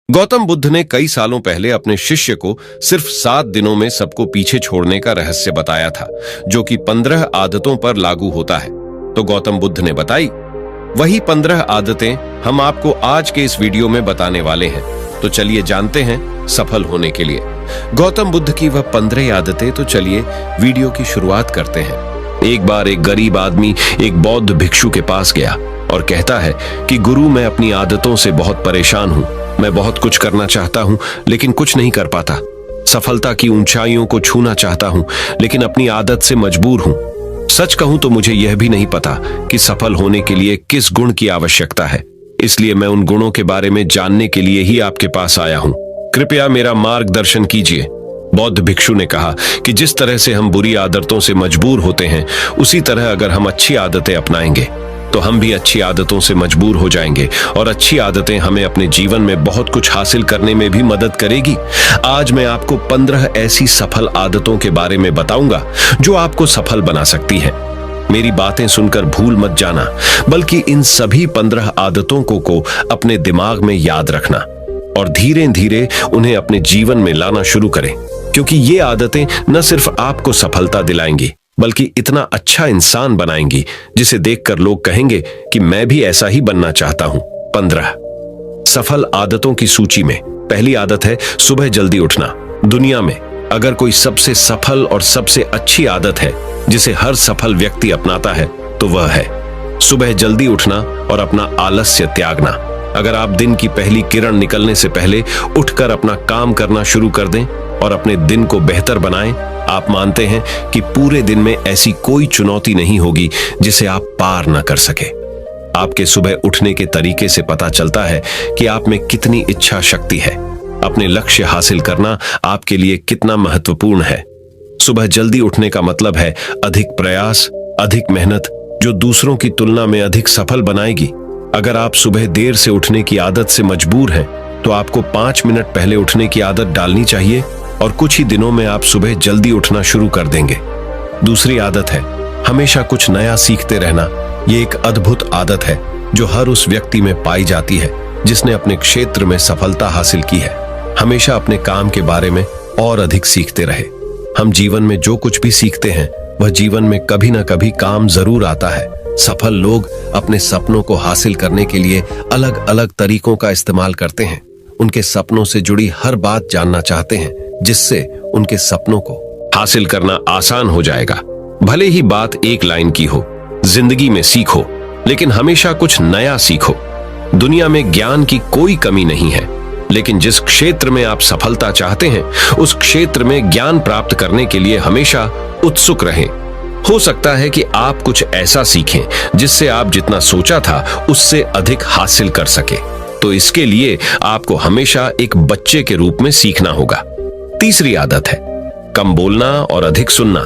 गौतम बुद्ध ने कई सालों पहले अपने शिष्य को सिर्फ 7 दिनों में सबको पीछे छोड़ने का रहस्य बताया था, जो कि 15 आदतों पर लागू होता है। तो गौतम बुद्ध ने बताई वही 15 आदतें हम आपको आज के इस वीडियो में बताने वाले हैं। तो चलिए जानते हैं सफल होने के लिए गौतम बुद्ध की वह 15 आदतें। तो चलिए वीडियो की शुरुआत करते हैं। एक बार एक गरीब आदमी एक बौद्ध भिक्षु के पास गया और कहता है कि गुरु, मैं अपनी आदतों से बहुत परेशान हूँ। मैं बहुत कुछ करना चाहता हूँ लेकिन कुछ नहीं कर पाता। सफलता की ऊंचाइयों को छूना चाहता हूँ लेकिन अपनी आदत से मजबूर हूँ। सच कहूँ तो मुझे यह भी नहीं पता कि सफल होने के लिए किस गुण की आवश्यकता है। इसलिए मैं उन गुणों के बारे में जानने के लिए ही आपके पास आया हूँ। कृपया मेरा मार्गदर्शन कीजिए। बौद्ध भिक्षु ने कहा कि जिस तरह से हम बुरी आदतों से मजबूर होते हैं, उसी तरह अगर हम अच्छी आदतें अपनाएंगे तो हम भी अच्छी आदतों से मजबूर हो जाएंगे और अच्छी आदतें हमें अपने जीवन में बहुत कुछ हासिल करने में भी मदद करेगी। आज मैं आपको 15 ऐसी सफल आदतों के बारे में बताऊंगा जो आपको सफल बना सकती हैं। मेरी बातें सुनकर भूल मत जाना, बल्कि इन सभी 15 आदतों को अपने दिमाग में याद रखना और धीरे धीरे उन्हें अपने जीवन में लाना शुरू करें, क्योंकि ये आदतें न सिर्फ आपको सफलता दिलाएंगी बल्कि इतना अच्छा इंसान बनाएंगी जिसे देखकर लोग कहेंगे कि मैं भी ऐसा ही बनना चाहता हूं। 15 सफल आदतों की सूची में पहली आदत है सुबह जल्दी उठना। दुनिया में अगर कोई सबसे सफल और सबसे अच्छी आदत है जिसे हर सफल व्यक्ति अपनाता है तो वह है सुबह जल्दी उठना और अपना आलस्य त्यागना। अगर आप दिन की पहली किरण निकलने से पहले उठकर अपना काम करना शुरू कर दें और अपने दिन को बेहतर बनाएं, आप मानते हैं कि पूरे दिन में ऐसी कोई चुनौती नहीं होगी जिसे आप पार न कर सके। आपके सुबह उठने के तरीके से पता चलता है कि आप में कितनी इच्छा शक्ति है। अपने लक्ष्य हासिल करना आपके लिए कितना महत्वपूर्ण है। सुबह जल्दी उठने का मतलब है अधिक प्रयास, अधिक मेहनत, जो दूसरों की तुलना में अधिक सफल बनाएगी। अगर आप सुबह देर से उठने की आदत से मजबूर हैं, तो आपको 5 मिनट पहले उठने की आदत डालनी चाहिए और कुछ ही दिनों में आप सुबह जल्दी उठना शुरू कर देंगे। दूसरी आदत है हमेशा कुछ नया सीखते रहना। ये एक अद्भुत आदत है जो हर उस व्यक्ति में पाई जाती है जिसने अपने क्षेत्र में सफलता हासिल की है। हमेशा अपने काम के बारे में और अधिक सीखते रहे। हम जीवन में जो कुछ भी सीखते हैं वह जीवन में कभी ना कभी काम जरूर आता है। सफल लोग अपने सपनों को हासिल करने के लिए अलग अलग तरीकों का इस्तेमाल करते हैं। उनके सपनों से जुड़ी हर बात जानना चाहते हैं जिससे उनके सपनों को हासिल करना आसान हो जाएगा। भले ही बात एक लाइन की हो, जिंदगी में सीखो, लेकिन हमेशा कुछ नया सीखो। दुनिया में ज्ञान की कोई कमी नहीं है, लेकिन जिस क्षेत्र में आप सफलता चाहते हैं उस क्षेत्र में ज्ञान प्राप्त करने के लिए हमेशा उत्सुक रहें। हो सकता है कि आप कुछ ऐसा सीखें जिससे आप जितना सोचा था उससे अधिक हासिल कर सके। तो इसके लिए आपको हमेशा एक बच्चे के रूप में सीखना होगा। तीसरी आदत है कम बोलना और अधिक सुनना।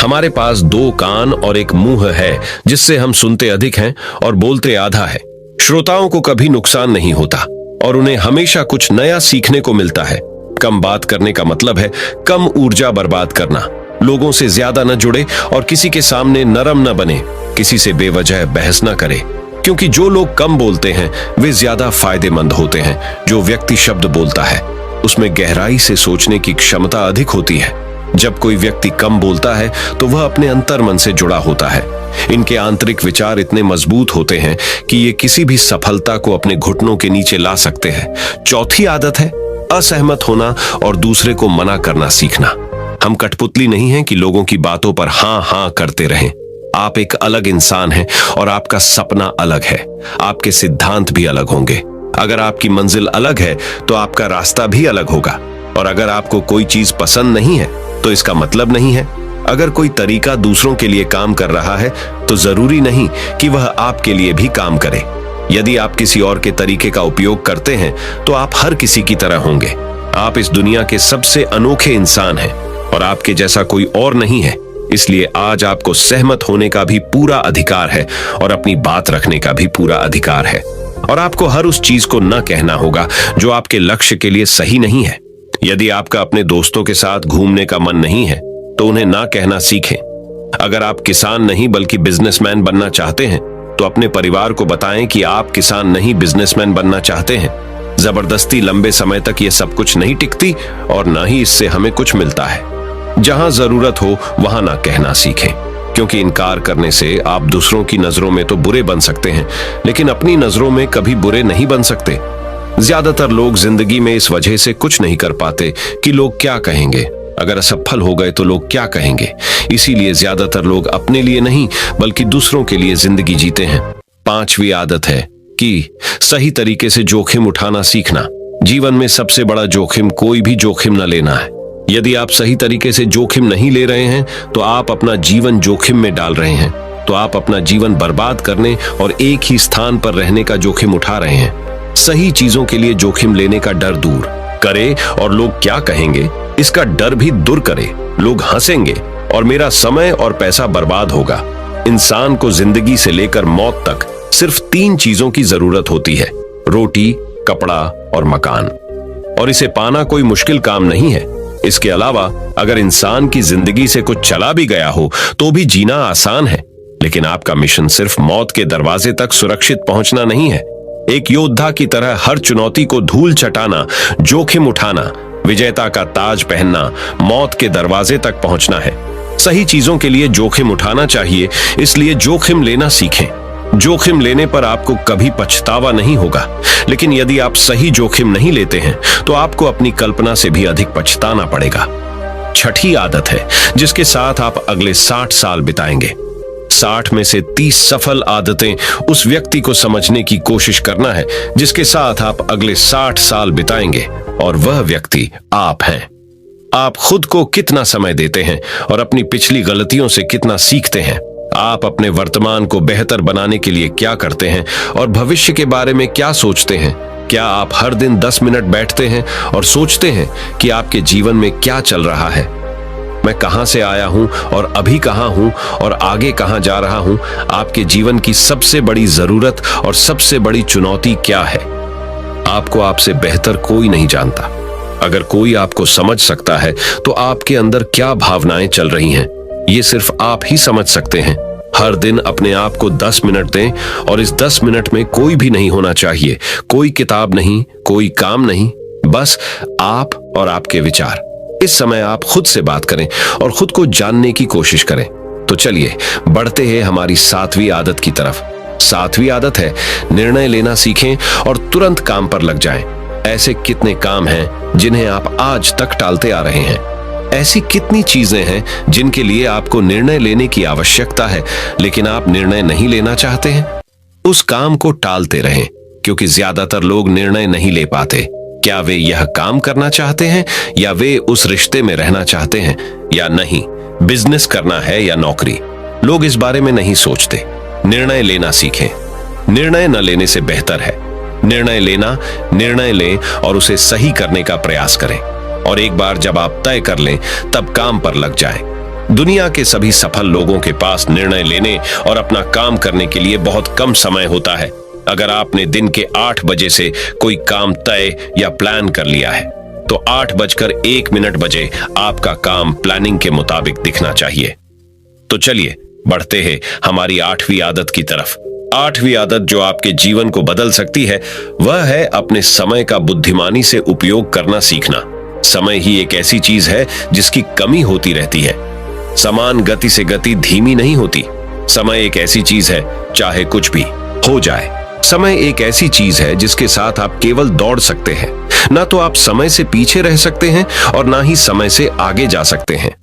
हमारे पास 2 कान और एक मुंह है जिससे हम सुनते अधिक हैं और बोलते आधा है। श्रोताओं को कभी नुकसान नहीं होता और उन्हें हमेशा कुछ नया सीखने को मिलता है। कम बात करने का मतलब है कम ऊर्जा बर्बाद करना। लोगों से ज्यादा न जुड़े और किसी के सामने नरम न बने। किसी से बेवजह बहस न करे, क्योंकि जो लोग कम बोलते हैं वे ज्यादा फायदेमंद होते हैं। जो व्यक्ति शब्द बोलता है उसमें गहराई से सोचने की क्षमता अधिक होती है। जब कोई व्यक्ति कम बोलता है तो वह अपने अंतर्मन से जुड़ा होता है। इनके आंतरिक विचार इतने मजबूत होते हैं कि ये किसी भी सफलता को अपने घुटनों के नीचे ला सकते हैं। चौथी आदत है असहमत होना और दूसरे को मना करना सीखना। हम कठपुतली नहीं हैं कि लोगों की बातों पर हाँ हाँ करते रहें। आप एक अलग इंसान हैं और आपका सपना अलग है। आपके सिद्धांत भी अलग होंगे। अगर आपकी मंजिल अलग है तो आपका रास्ता भी अलग होगा। और अगर आपको कोई चीज पसंद नहीं है तो इसका मतलब नहीं है। अगर कोई तरीका दूसरों के लिए काम कर रहा है तो जरूरी नहीं कि वह आपके लिए भी काम करे। यदि आप किसी और के तरीके का उपयोग करते हैं तो आप हर किसी की तरह होंगे। आप इस दुनिया के सबसे अनोखे इंसान हैं और आपके जैसा कोई और नहीं है। इसलिए आज आपको सहमत होने का भी पूरा अधिकार है और अपनी बात रखने का भी पूरा अधिकार है। और आपको हर उस चीज को न कहना होगा जो आपके लक्ष्य के लिए सही नहीं है। यदि आपका अपने दोस्तों के साथ घूमने का मन नहीं है तो उन्हें ना कहना सीखें। अगर आप किसान नहीं बल्कि बिजनेसमैन बनना चाहते हैं तो अपने परिवार को बताएं कि आप किसान नहीं बिजनेसमैन बनना चाहते हैं। जबरदस्ती लंबे समय तक ये सब कुछ नहीं टिकती और ना ही इससे हमें कुछ मिलता है। जहां जरूरत हो वहां ना कहना सीखें, क्योंकि इनकार करने से आप दूसरों की नजरों में तो बुरे बन सकते हैं, लेकिन अपनी नजरों में कभी बुरे नहीं बन सकते। ज्यादातर लोग जिंदगी में इस वजह से कुछ नहीं कर पाते कि लोग क्या कहेंगे, अगर असफल हो गए तो लोग क्या कहेंगे। इसीलिए ज्यादातर लोग अपने लिए नहीं बल्कि दूसरों के लिए जिंदगी जीते हैं। 5वीं आदत है कि सही तरीके से जोखिम उठाना सीखना। जीवन में सबसे बड़ा जोखिम कोई भी जोखिम न लेना है। यदि आप सही तरीके से जोखिम नहीं ले रहे हैं तो आप अपना जीवन जोखिम में डाल रहे हैं, तो आप अपना जीवन बर्बाद करने और एक ही स्थान पर रहने का जोखिम उठा रहे हैं। सही चीजों के लिए जोखिम लेने का डर दूर करे और लोग क्या कहेंगे इसका डर भी दूर करे। लोग हंसेंगे और मेरा समय और पैसा बर्बाद होगा। इंसान को जिंदगी से लेकर मौत तक सिर्फ 3 चीजों की जरूरत होती है, रोटी, कपड़ा और मकान, और इसे पाना कोई मुश्किल काम नहीं है। इसके अलावा अगर इंसान की जिंदगी से कुछ चला भी गया हो तो भी जीना आसान है, लेकिन आपका मिशन सिर्फ मौत के दरवाजे तक सुरक्षित पहुंचना नहीं है। एक योद्धा की तरह हर चुनौती को धूल चटाना, जोखिम उठाना, विजेता का ताज पहनना, मौत के दरवाजे तक पहुंचना है। सही चीजों के लिए जोखिम उठाना चाहिए, इसलिए जोखिम लेना सीखें। जोखिम लेने पर आपको कभी पछतावा नहीं होगा, लेकिन यदि आप सही जोखिम नहीं लेते हैं तो आपको अपनी कल्पना से भी अधिक पछताना पड़ेगा। 6ठी आदत है जिसके साथ आप अगले 60 साल बिताएंगे। 60 में से 30 सफल आदतें उस व्यक्ति को समझने की कोशिश करना है जिसके साथ आप अगले 60 साल बिताएंगे, और वह व्यक्ति आप हैं। आप खुद को कितना समय देते हैं और अपनी पिछली गलतियों से कितना सीखते हैं। आप अपने वर्तमान को बेहतर बनाने के लिए क्या करते हैं और भविष्य के बारे में क्या सोचते हैं। क्या आप हर दिन 10 मिनट बैठते हैं और सोचते हैं कि आपके जीवन में क्या चल रहा है, मैं कहां से आया हूं और अभी कहां हूं और आगे कहां जा रहा हूं। आपके जीवन की सबसे बड़ी जरूरत और सबसे बड़ी चुनौती क्या है। आपको आपसे बेहतर कोई नहीं जानता। अगर कोई आपको समझ सकता है तो आपके अंदर क्या भावनाएं चल रही हैं, ये सिर्फ आप ही समझ सकते हैं। हर दिन अपने आप को 10 मिनट दें, और इस 10 मिनट में कोई भी नहीं होना चाहिए, कोई किताब नहीं, कोई काम नहीं, बस आप और आपके विचार। इस समय आप खुद से बात करें और खुद को जानने की कोशिश करें। तो चलिए बढ़ते हैं हमारी 7वीं आदत की तरफ। 7वीं आदत है निर्णय लेना सीखें और तुरंत काम पर लग जाएं। ऐसे कितने काम हैं जिन्हें आप आज तक टालते आ रहे हैं। ऐसी कितनी चीजें हैं जिनके लिए आपको निर्णय लेने की आवश्यकता है, लेकिन आप निर्णय नहीं लेना चाहते हैं। उस काम को टालते रहें, क्योंकि ज्यादातर लोग निर्णय नहीं ले पाते। क्या वे यह काम करना चाहते हैं, या वे उस रिश्ते में रहना चाहते हैं या नहीं, बिजनेस करना है या नौकरी। लोग इस बारे में नहीं सोचते। निर्णय लेना सीखें। निर्णय न लेने से बेहतर है निर्णय लेना। निर्णय लें और उसे सही करने का प्रयास करें, और एक बार जब आप तय कर लें तब काम पर लग जाएं। दुनिया के सभी सफल लोगों के पास निर्णय लेने और अपना काम करने के लिए बहुत कम समय होता है। अगर आपने दिन के 8 बजे से कोई काम तय या प्लान कर लिया है तो 8:01 बजे आपका काम प्लानिंग के मुताबिक दिखना चाहिए। तो चलिए बढ़ते हैं हमारी 8वीं आदत की तरफ। 8वीं आदत जो आपके जीवन को बदल सकती है वह है अपने समय का बुद्धिमानी से उपयोग करना सीखना। समय ही एक ऐसी चीज है जिसकी कमी होती रहती है। समान गति से गति धीमी नहीं होती। समय एक ऐसी चीज है चाहे कुछ भी हो जाए। समय एक ऐसी चीज है जिसके साथ आप केवल दौड़ सकते हैं, ना तो आप समय से पीछे रह सकते हैं और ना ही समय से आगे जा सकते हैं।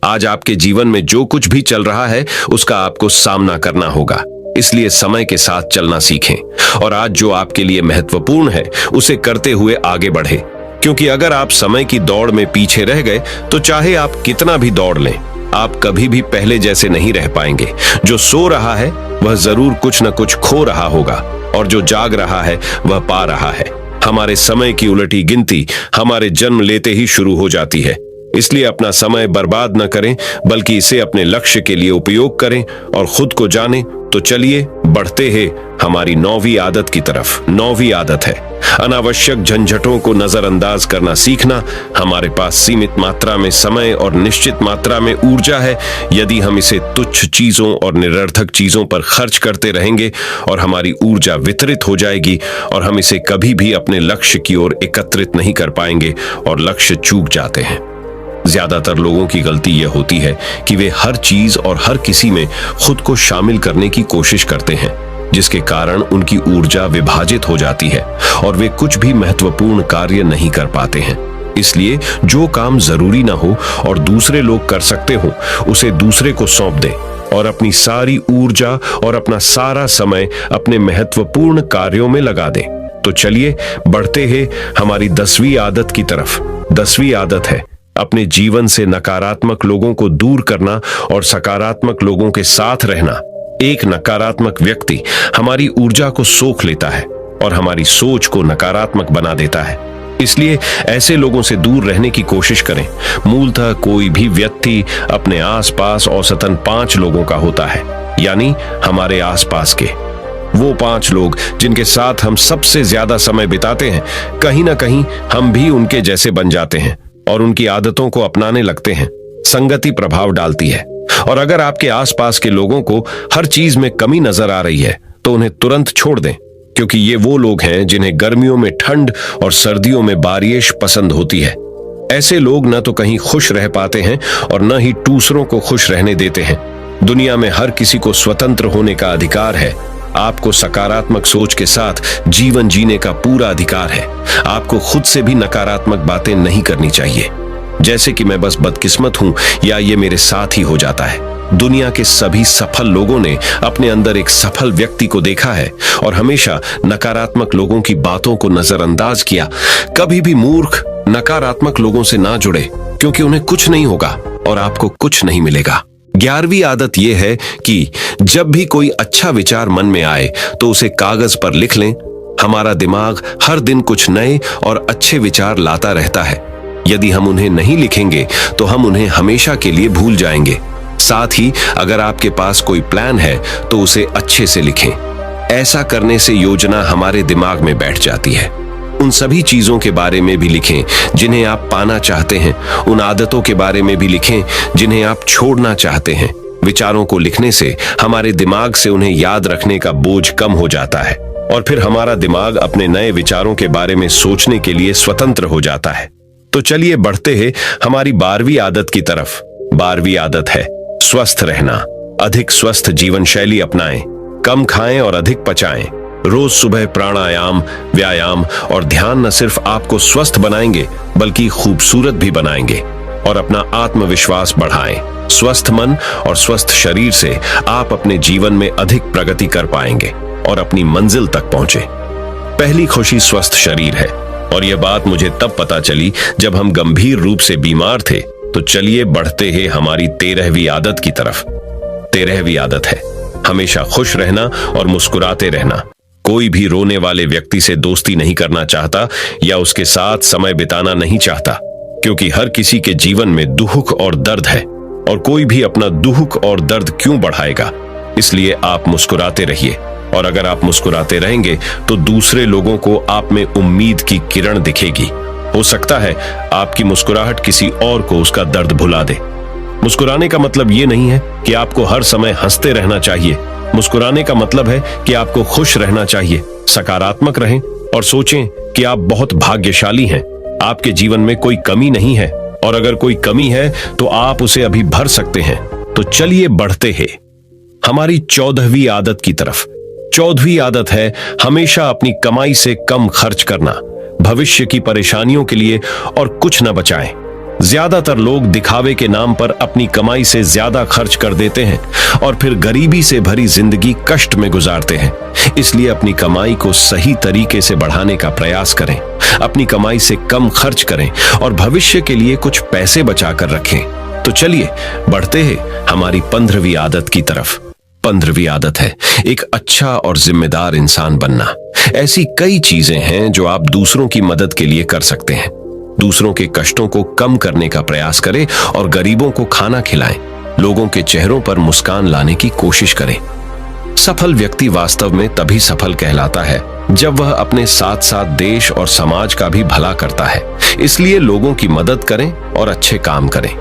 आज आपके जीवन में जो कुछ भी चल रहा है उसका आपको सामना करना होगा, इसलिए समय के साथ चलना सीखें और आज जो आपके लिए महत्वपूर्ण है उसे करते हुए आगे बढ़े। क्योंकि अगर आप समय की दौड़ में पीछे रह गए तो चाहे आप कितना भी दौड़ लें, आप कभी भी पहले जैसे नहीं रह पाएंगे। जो सो रहा है वह जरूर कुछ न कुछ खो रहा होगा, और जो जाग रहा है वह पा रहा है। हमारे समय की उलटी गिनती हमारे जन्म लेते ही शुरू हो जाती है। इसलिए अपना समय बर्बाद न करें, बल्कि इसे अपने लक्ष्य के लिए उपयोग करें और खुद को जानें, तो चलिए बढ़ते हैं हमारी 9वीं आदत की तरफ। 9वीं आदत है अनावश्यक झंझटों को नजरअंदाज करना सीखना। हमारे पास सीमित मात्रा में समय और निश्चित मात्रा में ऊर्जा है। यदि हम इसे तुच्छ चीजों और निरर्थक चीजों पर खर्च करते रहेंगे और हमारी ऊर्जा वितरित हो जाएगी और हम इसे कभी भी अपने लक्ष्य की ओर एकत्रित नहीं कर पाएंगे और लक्ष्य चूक जाते हैं। ज्यादातर लोगों की गलती यह होती है कि वे हर चीज और हर किसी में खुद को शामिल करने की कोशिश करते हैं, जिसके कारण उनकी ऊर्जा विभाजित हो जाती है और वे कुछ भी महत्वपूर्ण कार्य नहीं कर पाते हैं। इसलिए जो काम जरूरी ना हो और दूसरे लोग कर सकते हो, उसे दूसरे को सौंप दें और अपनी सारी ऊर्जा और अपना सारा समय अपने महत्वपूर्ण कार्यों में लगा दें। तो चलिए बढ़ते हैं हमारी 10वीं आदत की तरफ। 10वीं आदत है अपने जीवन से नकारात्मक लोगों को दूर करना और सकारात्मक लोगों के साथ रहना। एक नकारात्मक व्यक्ति हमारी ऊर्जा को सोख लेता है और हमारी सोच को नकारात्मक बना देता है। इसलिए ऐसे लोगों से दूर रहने की कोशिश करें। मूलतः कोई भी व्यक्ति अपने आसपास औसतन 5 लोगों का होता है, यानी हमारे आसपास के वो 5 लोग जिनके साथ हम सबसे ज्यादा समय बिताते हैं। कहीं ना कहीं हम भी उनके जैसे बन जाते हैं और उनकी आदतों को अपनाने लगते हैं। संगति प्रभाव डालती है और अगर आपके आसपास के लोगों को हर चीज में कमी नजर आ रही है तो उन्हें तुरंत छोड़ दें, क्योंकि ये वो लोग हैं जिन्हें गर्मियों में ठंड और सर्दियों में बारिश पसंद होती है। ऐसे लोग न तो कहीं खुश रह पाते हैं और न ही दूसरों को खुश रहने देते हैं। दुनिया में हर किसी को स्वतंत्र होने का अधिकार है। आपको सकारात्मक सोच के साथ जीवन जीने का पूरा अधिकार है। आपको खुद से भी नकारात्मक बातें नहीं करनी चाहिए, जैसे कि मैं बस बदकिस्मत हूं या ये मेरे साथ ही हो जाता है। दुनिया के सभी सफल लोगों ने अपने अंदर एक सफल व्यक्ति को देखा है और हमेशा नकारात्मक लोगों की बातों को नजरअंदाज किया। कभी भी मूर्ख नकारात्मक लोगों से ना जुड़े, क्योंकि उन्हें कुछ नहीं होगा और आपको कुछ नहीं मिलेगा। 11वीं आदत यह है कि जब भी कोई अच्छा विचार मन में आए तो उसे कागज पर लिख लें। हमारा दिमाग हर दिन कुछ नए और अच्छे विचार लाता रहता है। यदि हम उन्हें नहीं लिखेंगे तो हम उन्हें हमेशा के लिए भूल जाएंगे। साथ ही अगर आपके पास कोई प्लान है तो उसे अच्छे से लिखें। ऐसा करने से योजना हमारे दिमाग में बैठ जाती है। उन सभी चीजों के बारे में भी लिखें जिन्हें आप पाना चाहते हैं। उन आदतों के बारे में भी लिखें जिन्हें आप छोड़ना चाहते हैं। विचारों को लिखने से हमारे दिमाग से उन्हें याद रखने का बोझ कम हो जाता है और फिर हमारा दिमाग अपने नए विचारों के बारे में सोचने के लिए स्वतंत्र हो जाता है। तो चलिए बढ़ते हैं हमारी 12वीं आदत की तरफ। 12वीं आदत है स्वस्थ रहना। अधिक स्वस्थ जीवन शैली अपनाएं। कम खाएं और अधिक पचाएं। रोज सुबह प्राणायाम, व्यायाम और ध्यान न सिर्फ आपको स्वस्थ बनाएंगे बल्कि खूबसूरत भी बनाएंगे और अपना आत्मविश्वास बढ़ाएं। स्वस्थ मन और स्वस्थ शरीर से आप अपने जीवन में अधिक प्रगति कर पाएंगे और अपनी मंजिल तक पहुंचे। पहली खुशी स्वस्थ शरीर है और यह बात मुझे तब पता चली जब हम गंभीर रूप से बीमार थे। तो चलिए बढ़ते हैं हमारी 13वीं आदत की तरफ। 13वीं आदत है हमेशा खुश रहना और मुस्कुराते रहना। कोई भी रोने वाले व्यक्ति से दोस्ती नहीं करना चाहता या उसके साथ समय बिताना नहीं चाहता, क्योंकि हर किसी के जीवन में दुख और दर्द है और कोई भी अपना दुख और दर्द क्यों बढ़ाएगा। इसलिए आप मुस्कुराते रहिए और अगर आप मुस्कुराते रहेंगे तो दूसरे लोगों को आप में उम्मीद की किरण दिखेगी। हो सकता है आपकी मुस्कुराहट किसी और को उसका दर्द भुला दे। मुस्कुराने का मतलब ये नहीं है कि आपको हर समय हंसते रहना चाहिए। मुस्कुराने का मतलब है कि आपको खुश रहना चाहिए। सकारात्मक रहें और सोचें कि आप बहुत भाग्यशाली हैं। आपके जीवन में कोई कमी नहीं है और अगर कोई कमी है तो आप उसे अभी भर सकते हैं। तो चलिए बढ़ते हैं हमारी 14वीं आदत की तरफ। 14वीं आदत है हमेशा अपनी कमाई से कम खर्च करना। भविष्य की परेशानियों के लिए और कुछ न बचाएं। ज्यादातर लोग दिखावे के नाम पर अपनी कमाई से ज्यादा खर्च कर देते हैं और फिर गरीबी से भरी जिंदगी कष्ट में गुजारते हैं। इसलिए अपनी कमाई को सही तरीके से बढ़ाने का प्रयास करें। अपनी कमाई से कम खर्च करें और भविष्य के लिए कुछ पैसे बचा कर रखें। तो चलिए बढ़ते हैं हमारी 15वीं आदत की तरफ। 15वीं आदत है एक अच्छा और जिम्मेदार इंसान बनना। ऐसी कई चीजें हैं जो आप दूसरों की मदद के लिए कर सकते हैं। दूसरों के कष्टों को कम करने का प्रयास करें और गरीबों को खाना खिलाएं। लोगों के चेहरों पर मुस्कान लाने की कोशिश करें। सफल व्यक्ति वास्तव में तभी सफल कहलाता है जब वह अपने साथ साथ देश और समाज का भी भला करता है। इसलिए लोगों की मदद करें और अच्छे काम करें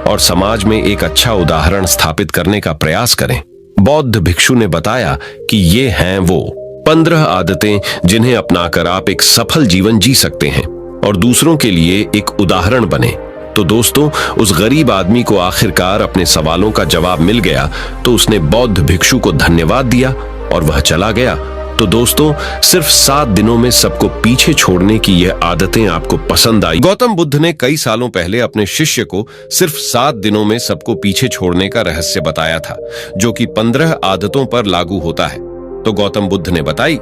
और समाज में एक अच्छा उदाहरण स्थापित करने का प्रयास करें। बौद्ध भिक्षु ने बताया कि ये हैं वो 15 आदतें जिन्हें अपनाकर आप एक सफल जीवन जी सकते हैं और दूसरों के लिए एक उदाहरण बने। तो दोस्तों, उस गरीब आदमी को आखिरकार अपने सवालों का जवाब मिल गया, तो उसने बौद्ध भिक्षु को धन्यवाद दिया और वह चला गया। तो दोस्तों, सिर्फ 7 दिनों में सबको पीछे छोड़ने की यह आदतें आपको पसंद आई। गौतम बुद्ध ने कई सालों पहले अपने शिष्य को सिर्फ 7 दिनों में सबको पीछे छोड़ने का रहस्य बताया था, जो कि 15 आदतों पर लागू होता है। तो गौतम बुद्ध ने बताई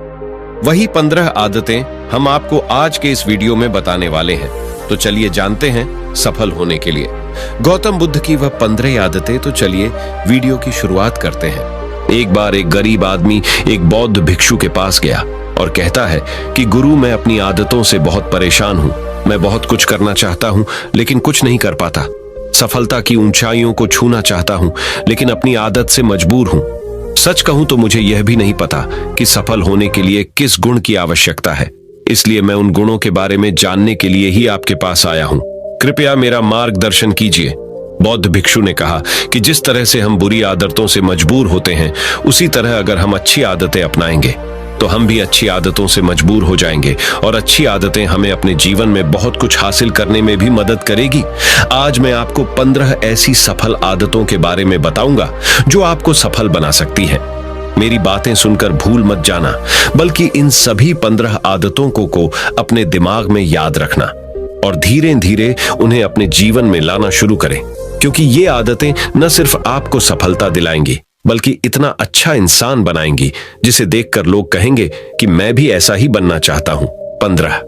वही 15 आदतें हम आपको आज के इस वीडियो में बताने वाले हैं। तो चलिए जानते हैं सफल होने के लिए गौतम बुद्ध की वह 15 आदतें। तो चलिए वीडियो की शुरुआत करते हैं। एक बार एक गरीब आदमी एक बौद्ध भिक्षु के पास गया और कहता है कि गुरु, मैं अपनी आदतों से बहुत परेशान हूँ। मैं बहुत कुछ करना चाहता हूँ लेकिन कुछ नहीं कर पाता। सफलता की ऊंचाइयों को छूना चाहता हूँ लेकिन अपनी आदत से मजबूर हूँ। सच कहूं तो मुझे यह भी नहीं पता कि सफल होने के लिए किस गुण की आवश्यकता है। इसलिए मैं उन गुणों के बारे में जानने के लिए ही आपके पास आया हूं। कृपया मेरा मार्गदर्शन कीजिए। बौद्ध भिक्षु ने कहा कि जिस तरह से हम बुरी आदतों से मजबूर होते हैं, उसी तरह अगर हम अच्छी आदतें अपनाएंगे तो हम भी अच्छी आदतों से मजबूर हो जाएंगे और अच्छी आदतें हमें अपने जीवन में बहुत कुछ हासिल करने में भी मदद करेगी। आज मैं आपको 15 ऐसी सफल आदतों के बारे में बताऊंगा जो आपको सफल बना सकती हैं। मेरी बातें सुनकर भूल मत जाना, बल्कि इन सभी 15 आदतों को अपने दिमाग में याद रखना और धीरे धीरे उन्हें अपने जीवन में लाना शुरू करें, क्योंकि ये आदतें न सिर्फ आपको सफलता दिलाएंगी बल्कि इतना अच्छा इंसान बनाएंगी जिसे देखकर लोग कहेंगे कि मैं भी ऐसा ही बनना चाहता हूं। 15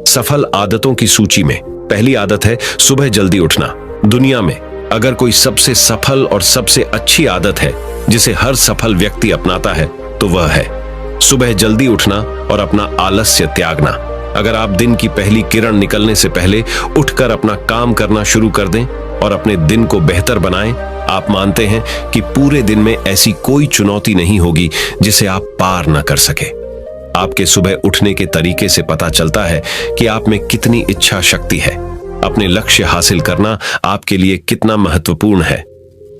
सफल आदतों की सूची में पहली आदत है सुबह जल्दी उठना। दुनिया में अगर कोई सबसे सफल और सबसे अच्छी आदत है जिसे हर सफल व्यक्ति अपनाता है तो वह है सुबह जल्दी उठना और अपना आलस्य त्यागना। अगर आप दिन की पहली किरण निकलने से पहले उठकर अपना काम करना शुरू कर दें और अपने दिन को बेहतर बनाएं, आप मानते हैं कि पूरे दिन में ऐसी कोई चुनौती नहीं होगी जिसे आप पार न कर सके। आपके सुबह उठने के तरीके से पता चलता है कि आप में कितनी इच्छा शक्ति है। अपने लक्ष्य हासिल करना आपके लिए कितना महत्वपूर्ण है।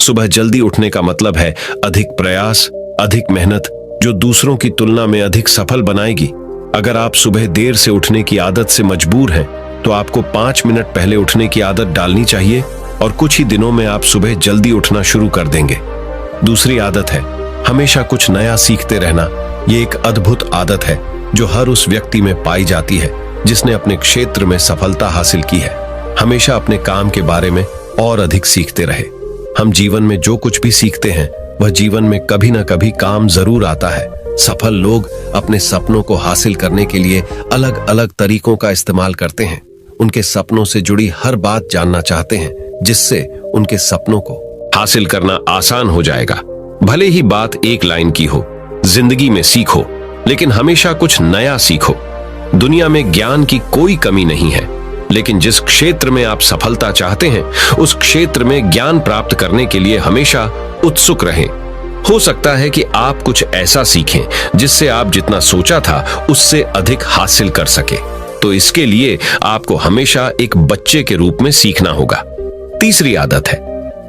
सुबह जल्दी उठने का मतलब है अधिक प्रयास, अधिक मेहनत, जो दूसरों की तुलना में अधिक सफल बनाएगी। अगर आप सुबह देर से उठने की आदत से मजबूर हैं, तो आपको 5 मिनट पहले उठने की आदत डालनी चाहिए और कुछ ही दिनों में आप सुबह जल्दी उठना शुरू कर देंगे। दूसरी आदत है हमेशा कुछ नया सीखते रहना। ये एक अद्भुत आदत है जो हर उस व्यक्ति में पाई जाती है जिसने अपने क्षेत्र में सफलता हासिल की है। हमेशा अपने काम के बारे में और अधिक सीखते रहे। हम जीवन में जो कुछ भी सीखते हैं वह जीवन में कभी ना कभी काम जरूर आता है। सफल लोग अपने सपनों को हासिल करने के लिए अलग अलग तरीकों का इस्तेमाल करते हैं। उनके सपनों से जुड़ी हर बात जानना चाहते हैं जिससे उनके सपनों को हासिल करना आसान हो जाएगा। भले ही बात एक लाइन की हो, जिंदगी में सीखो, लेकिन हमेशा कुछ नया सीखो। दुनिया में ज्ञान की कोई कमी नहीं है, लेकिन जिस क्षेत्र में आप सफलता चाहते हैं उस क्षेत्र में ज्ञान प्राप्त करने के लिए हमेशा उत्सुक रहें। हो सकता है कि आप कुछ ऐसा सीखें जिससे आप जितना सोचा था उससे अधिक हासिल कर सके। तो इसके लिए आपको हमेशा एक बच्चे के रूप में सीखना होगा। तीसरी आदत है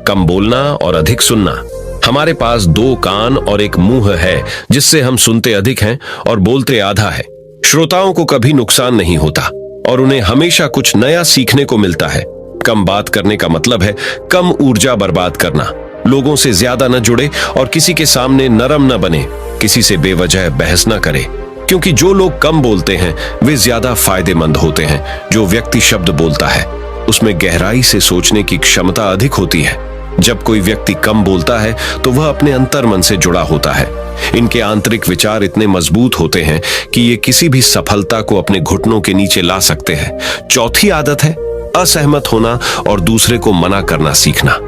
कम बोलना और अधिक सुनना। हमारे पास 2 कान और एक मुंह है जिससे हम सुनते अधिक हैं और बोलते आधा है। श्रोताओं को कभी नुकसान नहीं होता और उन्हें हमेशा कुछ नया सीखने को मिलता है। कम बात करने का मतलब है कम ऊर्जा बर्बाद करना। लोगों से ज्यादा न जुड़े और किसी के सामने नरम न बने। किसी से बेवजह बहस न करे, क्योंकि जो लोग कम बोलते हैं वे ज्यादा फायदेमंद होते हैं। जो व्यक्ति शब्द बोलता है उसमें गहराई से सोचने की क्षमता अधिक होती है। जब कोई व्यक्ति कम बोलता है तो वह अपने अंतर्मन से जुड़ा होता है। इनके आंतरिक विचार इतने मजबूत होते हैं कि ये किसी भी सफलता को अपने घुटनों के नीचे ला सकते हैं। चौथी आदत है असहमत होना और दूसरे को मना करना सीखना।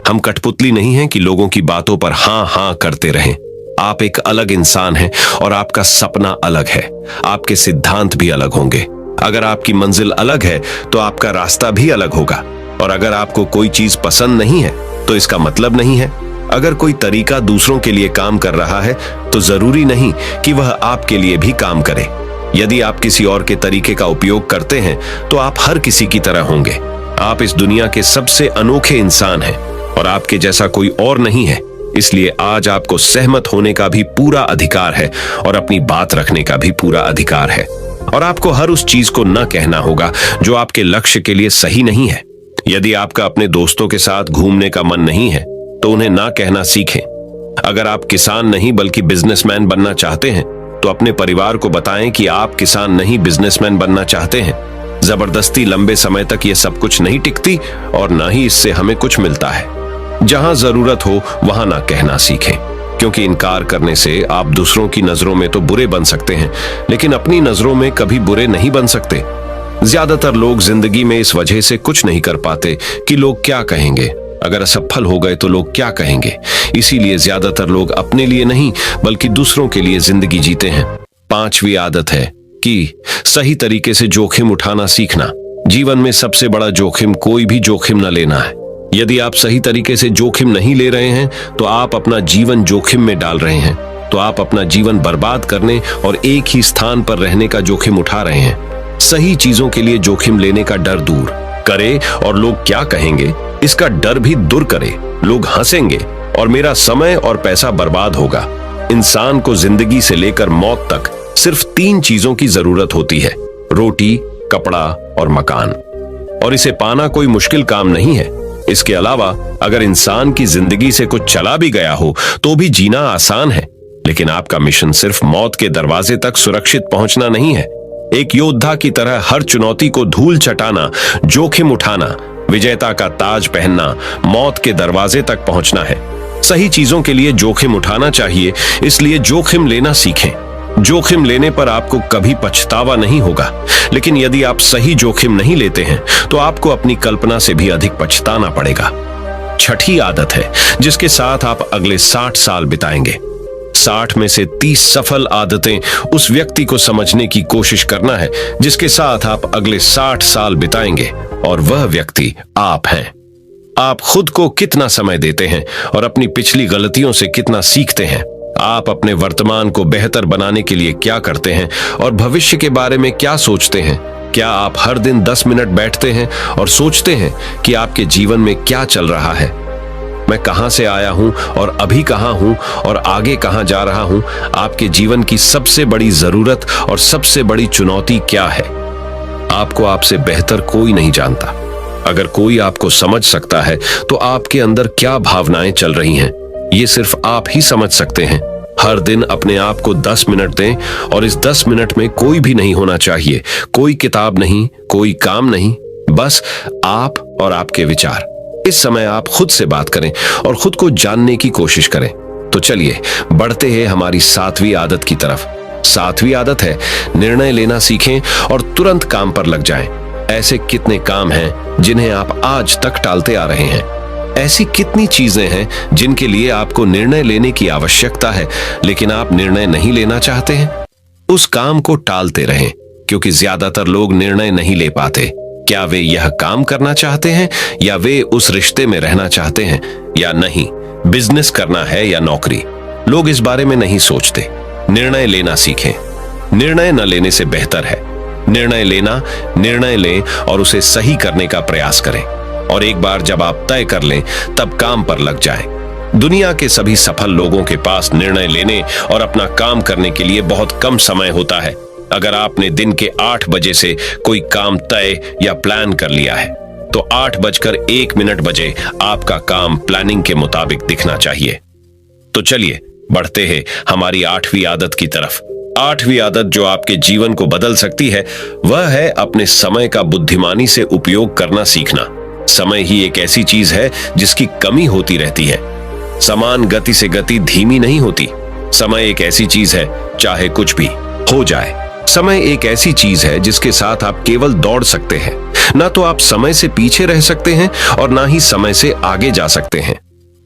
हम कठपुतली नहीं हैं कि लोगों की बातों पर हाँ हाँ करते रहें। आप एक अलग इंसान हैं और आपका सपना अलग है। आपके सिद्धांत भी अलग होंगे। अगर आपकी मंजिल अलग है तो आपका रास्ता भी अलग होगा। और अगर आपको कोई चीज पसंद नहीं है तो इसका मतलब नहीं है अगर कोई तरीका दूसरों के लिए काम कर रहा है तो जरूरी नहीं कि वह आपके लिए भी काम करे। यदि आप किसी और के तरीके का उपयोग करते हैं तो आप हर किसी की तरह होंगे। आप इस दुनिया के सबसे अनोखे इंसान हैं और आपके जैसा कोई और नहीं है। इसलिए आज आपको सहमत होने का भी पूरा अधिकार है और अपनी बात रखने का भी पूरा अधिकार है। और आपको हर उस चीज को न कहना होगा जो आपके लक्ष्य के लिए सही नहीं है। यदि आपका अपने दोस्तों के साथ घूमने का मन नहीं है तो उन्हें ना कहना सीखें। अगर आप किसान नहीं बल्कि बिजनेसमैन बनना चाहते हैं तो अपने परिवार को बताएं कि आप किसान नहीं बिजनेसमैन बनना चाहते हैं। जबरदस्ती लंबे समय तक ये सब कुछ नहीं टिकती और ना ही इससे हमें कुछ मिलता है। जहां जरूरत हो वहां ना कहना सीखें, क्योंकि इनकार करने से आप दूसरों की नजरों में तो बुरे बन सकते हैं लेकिन अपनी नजरों में कभी बुरे नहीं बन सकते। ज्यादातर लोग जिंदगी में इस वजह से कुछ नहीं कर पाते कि लोग क्या कहेंगे। अगर असफल हो गए तो लोग क्या कहेंगे। इसीलिए ज्यादातर लोग अपने लिए नहीं बल्कि दूसरों के लिए जिंदगी जीते हैं। 5वीं आदत है कि सही तरीके से जोखिम उठाना सीखना। जीवन में सबसे बड़ा जोखिम कोई भी जोखिम न लेना है। यदि आप सही तरीके से जोखिम नहीं ले रहे हैं तो आप अपना जीवन जोखिम में डाल रहे हैं। तो आप अपना जीवन बर्बाद करने और एक ही स्थान पर रहने का जोखिम उठा रहे हैं। सही चीजों के लिए जोखिम लेने का डर दूर करे और लोग क्या कहेंगे इसका डर भी दूर करे। लोग हंसेंगे और मेरा समय और पैसा बर्बाद होगा। इंसान को जिंदगी से लेकर मौत तक सिर्फ 3 चीजों की जरूरत होती है, रोटी, कपड़ा और मकान। और इसे पाना कोई मुश्किल काम नहीं है। इसके अलावा अगर इंसान की जिंदगी से कुछ चला भी गया हो तो भी जीना आसान है। लेकिन आपका मिशन सिर्फ मौत के दरवाजे तक सुरक्षित पहुंचना नहीं है। एक योद्धा की तरह हर चुनौती को धूल चटाना, जोखिम उठाना, विजेता का ताज पहनना, मौत के दरवाजे तक पहुंचना है। सही चीजों के लिए जोखिम उठाना चाहिए, इसलिए जोखिम लेना सीखें। जोखिम लेने पर आपको कभी पछतावा नहीं होगा, लेकिन यदि आप सही जोखिम नहीं लेते हैं तो आपको अपनी कल्पना से भी अधिक पछताना पड़ेगा। 6ठी आदत है जिसके साथ आप अगले 60 साल बिताएंगे। 60 में से 30 सफल आदतें उस व्यक्ति को समझने की कोशिश करना है जिसके साथ आप अगले 60 साल बिताएंगे, और वह व्यक्ति आप हैं। आप खुद को कितना समय देते हैं और अपनी पिछली गलतियों से कितना सीखते हैं। आप अपने वर्तमान को बेहतर बनाने के लिए क्या करते हैं और भविष्य के बारे में क्या सोचते हैं। क्या आप हर दिन 10 मिनट बैठते हैं और सोचते हैं कि आपके जीवन में क्या चल रहा है। मैं कहां से आया हूं और अभी कहां हूं और आगे कहां जा रहा हूं। आपके जीवन की सबसे बड़ी जरूरत और सबसे बड़ी चुनौती क्या है। आपको आपसे बेहतर कोई नहीं जानता। अगर कोई आपको समझ सकता है तो आपके अंदर क्या भावनाएं चल रही हैं, ये सिर्फ आप ही समझ सकते हैं। हर दिन अपने आप को 10 मिनट दें और इस 10 मिनट में कोई भी नहीं होना चाहिए, कोई किताब नहीं, कोई काम नहीं, बस आप और आपके विचार। इस समय आप खुद से बात करें और खुद को जानने की कोशिश करें। तो चलिए बढ़ते हैं हमारी 7वीं आदत की तरफ। 7वीं आदत है निर्णय लेना सीखें और तुरंत काम पर लग जाएं। ऐसे कितने काम हैं जिन्हें आप आज तक टालते आ रहे हैं। ऐसी कितनी चीजें हैं जिनके लिए आपको निर्णय लेने की आवश्यकता है लेकिन आप निर्णय नहीं लेना चाहते हैं। उस काम को टालते रहें, क्योंकि ज्यादातर लोग निर्णय नहीं ले पाते। क्या वे यह काम करना चाहते हैं या वे उस रिश्ते में रहना चाहते हैं या नहीं, बिजनेस करना है या नौकरी। लोग इस बारे में नहीं सोचते। निर्णय लेना सीखें। निर्णय न लेने से बेहतर है निर्णय लेना। निर्णय लें और उसे सही करने का प्रयास करें, और एक बार जब आप तय कर लें तब काम पर लग जाएं। दुनिया के सभी सफल लोगों के पास निर्णय लेने और अपना काम करने के लिए बहुत कम समय होता है। अगर आपने दिन के 8 बजे से कोई काम तय या प्लान कर लिया है तो 8:01 बजे आपका काम प्लानिंग के मुताबिक दिखना चाहिए। तो चलिए बढ़ते हैं हमारी 8वीं आदत की तरफ। 8वीं आदत जो आपके जीवन को बदल सकती है वह है अपने समय का बुद्धिमानी से उपयोग करना सीखना। समय ही एक ऐसी चीज है जिसकी कमी होती रहती है। समान गति से गति धीमी नहीं होती। समय एक ऐसी चीज है चाहे कुछ भी हो जाए। समय एक ऐसी चीज है जिसके साथ आप केवल दौड़ सकते हैं। ना तो आप समय से पीछे रह सकते हैं और ना ही समय से आगे जा सकते हैं।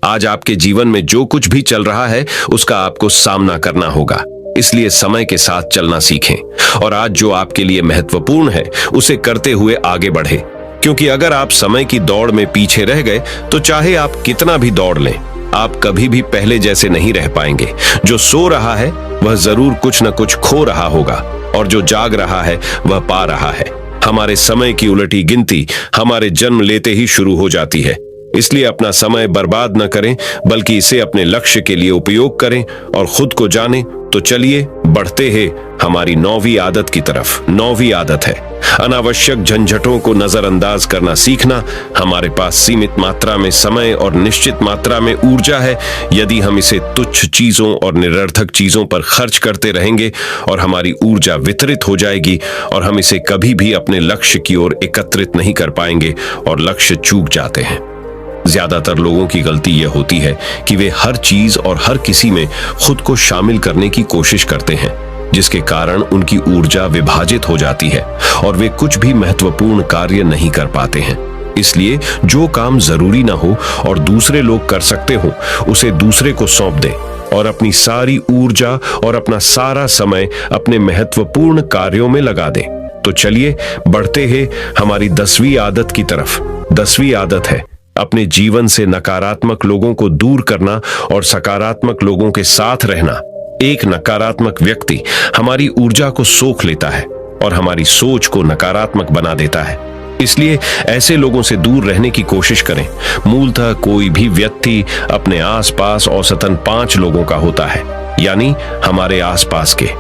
आज आपके जीवन में जो कुछ भी चल रहा है उसका आपको सामना करना होगा। इसलिए समय के साथ चलना सीखें और आज जो आपके लिए महत्वपूर्ण है उसे करते हुए आगे बढ़े। क्योंकि अगर आप समय की दौड़ में पीछे रह गए तो चाहे आप कितना भी दौड़ लें, आप कभी भी पहले जैसे नहीं रह पाएंगे। जो सो रहा है वह जरूर कुछ न कुछ खो रहा होगा, और जो जाग रहा है वह पा रहा है। हमारे समय की उलटी गिनती हमारे जन्म लेते ही शुरू हो जाती है। इसलिए अपना समय बर्बाद न करें, बल्कि इसे अपने लक्ष्य के लिए उपयोग करें और खुद को जानें। तो चलिए बढ़ते हैं हमारी 9वीं आदत की तरफ। 9वीं आदत है अनावश्यक झंझटों को नजरअंदाज करना सीखना। हमारे पास सीमित मात्रा में समय और निश्चित मात्रा में ऊर्जा है। यदि हम इसे तुच्छ चीजों और निरर्थक चीजों पर खर्च करते रहेंगे और हमारी ऊर्जा वितरित हो जाएगी और हम इसे कभी भी अपने लक्ष्य की ओर एकत्रित नहीं कर पाएंगे और लक्ष्य चूक जाते हैं। ज्यादातर लोगों की गलती यह होती है कि वे हर चीज और हर किसी में खुद को शामिल करने की कोशिश करते हैं, जिसके कारण उनकी ऊर्जा विभाजित हो जाती है और वे कुछ भी महत्वपूर्ण कार्य नहीं कर पाते हैं। इसलिए जो काम जरूरी ना हो और दूसरे लोग कर सकते हो, उसे दूसरे को सौंप दें और अपनी सारी ऊर्जा और अपना सारा समय अपने महत्वपूर्ण कार्यों में लगा दें। तो चलिए बढ़ते हैं हमारी 10वीं आदत की तरफ। 10वीं आदत है अपने जीवन से नकारात्मक लोगों को दूर करना और सकारात्मक लोगों के साथ रहना। एक नकारात्मक व्यक्ति हमारी ऊर्जा को सोख लेता है और हमारी सोच को नकारात्मक बना देता है। इसलिए ऐसे लोगों से दूर रहने की कोशिश करें। मूलतः कोई भी व्यक्ति अपने आसपास औसतन 5 लोगों का होता है, यानी हमारे आसपास के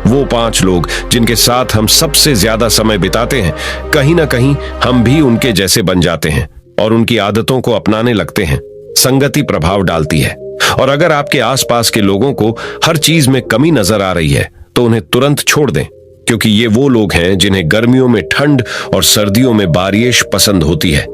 वो 5 लोग जिनके साथ हम सबसे ज्यादा समय बिताते हैं। कहीं ना कहीं हम भी उनके जैसे बन जाते हैं और उनकी आदतों को अपनाने लगते हैं। संगति प्रभाव डालती है, और अगर आपके आसपास के लोगों को हर चीज में कमी नजर आ रही है तो उन्हें तुरंत छोड़ दें, क्योंकि ये वो लोग हैं जिन्हें गर्मियों में ठंड और सर्दियों में बारिश पसंद होती है।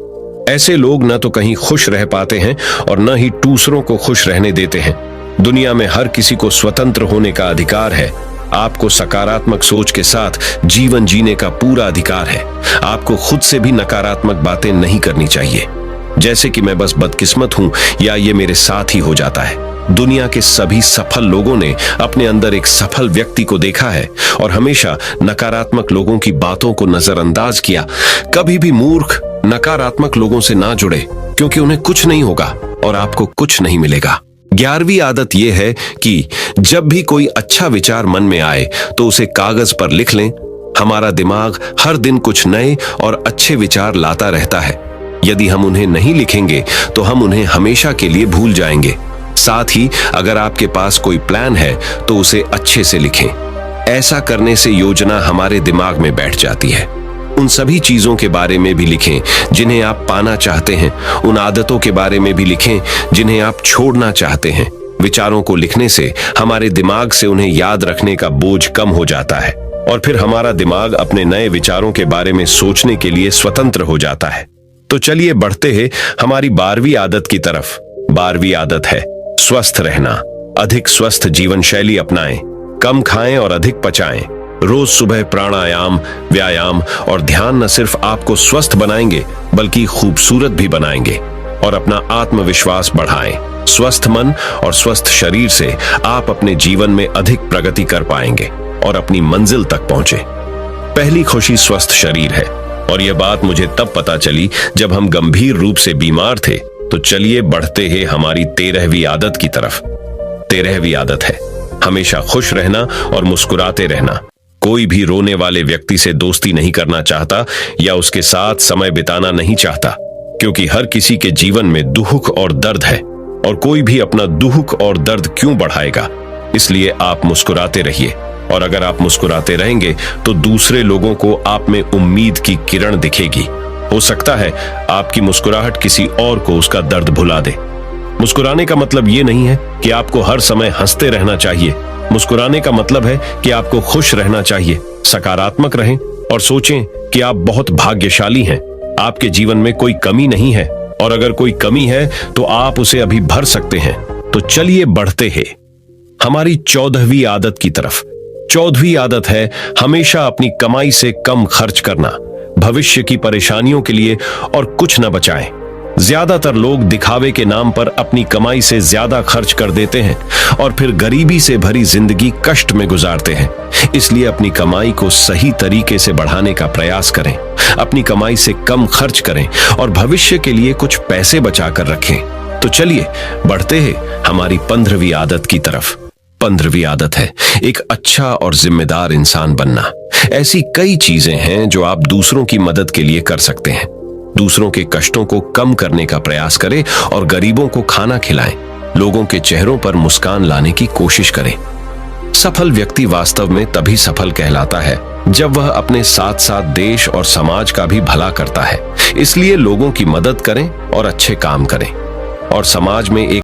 ऐसे लोग न तो कहीं खुश रह पाते हैं और न ही दूसरों को खुश रहने देते हैं। दुनिया में हर किसी को स्वतंत्र होने का अधिकार है। आपको सकारात्मक सोच के साथ जीवन जीने का पूरा अधिकार है। आपको खुद से भी नकारात्मक बातें नहीं करनी चाहिए, जैसे कि मैं बस बदकिस्मत हूं या ये मेरे साथ ही हो जाता है। दुनिया के सभी सफल लोगों ने अपने अंदर एक सफल व्यक्ति को देखा है और हमेशा नकारात्मक लोगों की बातों को नजरअंदाज किया। कभी भी मूर्ख नकारात्मक लोगों से ना जुड़े, क्योंकि उन्हें कुछ नहीं होगा और आपको कुछ नहीं मिलेगा। 11वीं आदत यह है कि जब भी कोई अच्छा विचार मन में आए तो उसे कागज पर लिख लें। हमारा दिमाग हर दिन कुछ नए और अच्छे विचार लाता रहता है। यदि हम उन्हें नहीं लिखेंगे तो हम उन्हें हमेशा के लिए भूल जाएंगे। साथ ही अगर आपके पास कोई प्लान है तो उसे अच्छे से लिखें। ऐसा करने से योजना हमारे दिमाग में बैठ जाती है। उन सभी चीजों के बारे में भी लिखें जिन्हें आप पाना चाहते हैं। उन आदतों के बारे में भी लिखें जिन्हें आप छोड़ना चाहते हैं। विचारों को लिखने से हमारे दिमाग से उन्हें याद रखने का बोझ कम हो जाता है और फिर हमारा दिमाग अपने नए विचारों के बारे में सोचने के लिए स्वतंत्र हो जाता है। तो चलिए बढ़ते हैं हमारी 12वीं आदत की तरफ। 12वीं आदत है स्वस्थ रहना। अधिक स्वस्थ जीवन शैली अपनाएं। कम खाएं और अधिक पचाएं। रोज सुबह प्राणायाम, व्यायाम और ध्यान न सिर्फ आपको स्वस्थ बनाएंगे बल्कि खूबसूरत भी बनाएंगे और अपना आत्मविश्वास बढ़ाएं। स्वस्थ मन और स्वस्थ शरीर से आप अपने जीवन में अधिक प्रगति कर पाएंगे और अपनी मंजिल तक पहुंचे। पहली खुशी स्वस्थ शरीर है, और यह बात मुझे तब पता चली जब हम गंभीर रूप से बीमार थे। तो चलिए बढ़ते हैं हमारी 13वीं आदत की तरफ। 13वीं आदत है हमेशा खुश रहना और मुस्कुराते रहना। कोई भी रोने वाले व्यक्ति से दोस्ती नहीं करना चाहता या उसके साथ समय बिताना नहीं चाहता, क्योंकि हर किसी के जीवन में दुख और दर्द है, और कोई भी अपना दुख और दर्द क्यों बढ़ाएगा। इसलिए आप मुस्कुराते रहिए, और अगर आप मुस्कुराते रहेंगे तो दूसरे लोगों को आप में उम्मीद की किरण दिखेगी। हो सकता है आपकी मुस्कुराहट किसी और को उसका दर्द भुला दे। मुस्कुराने का मतलब ये नहीं है कि आपको हर समय हंसते रहना चाहिए। मुस्कुराने का मतलब है कि आपको खुश रहना चाहिए। सकारात्मक रहें और सोचें कि आप बहुत भाग्यशाली हैं। आपके जीवन में कोई कमी नहीं है, और अगर कोई कमी है तो आप उसे अभी भर सकते हैं। तो चलिए बढ़ते हैं हमारी 14वीं आदत की तरफ। 14वीं आदत है हमेशा अपनी कमाई से कम खर्च करना। भविष्य की परेशानियों के लिए और कुछ न बचाएं। ज्यादातर लोग दिखावे के नाम पर अपनी कमाई से ज्यादा खर्च कर देते हैं और फिर गरीबी से भरी जिंदगी कष्ट में गुजारते हैं। इसलिए अपनी कमाई को सही तरीके से बढ़ाने का प्रयास करें। अपनी कमाई से कम खर्च करें और भविष्य के लिए कुछ पैसे बचा कर रखें। तो चलिए बढ़ते हैं हमारी 15वीं आदत की तरफ। 15वीं आदत है एक अच्छा और जिम्मेदार इंसान बनना। ऐसी कई चीजें हैं जो आप दूसरों की मदद के लिए कर सकते हैं। दूसरों के कष्टों को कम करने का प्रयास करें और गरीबों को खाना खिलाएं। लोगों के चेहरों पर मुस्कान लाने की कोशिश करें। सफल व्यक्ति वास्तव में तभी सफल कहलाता है जब वह अपने साथ साथ देश और समाज का भी भला करता है। इसलिए लोगों की मदद करें और अच्छे काम करें और समाज में एक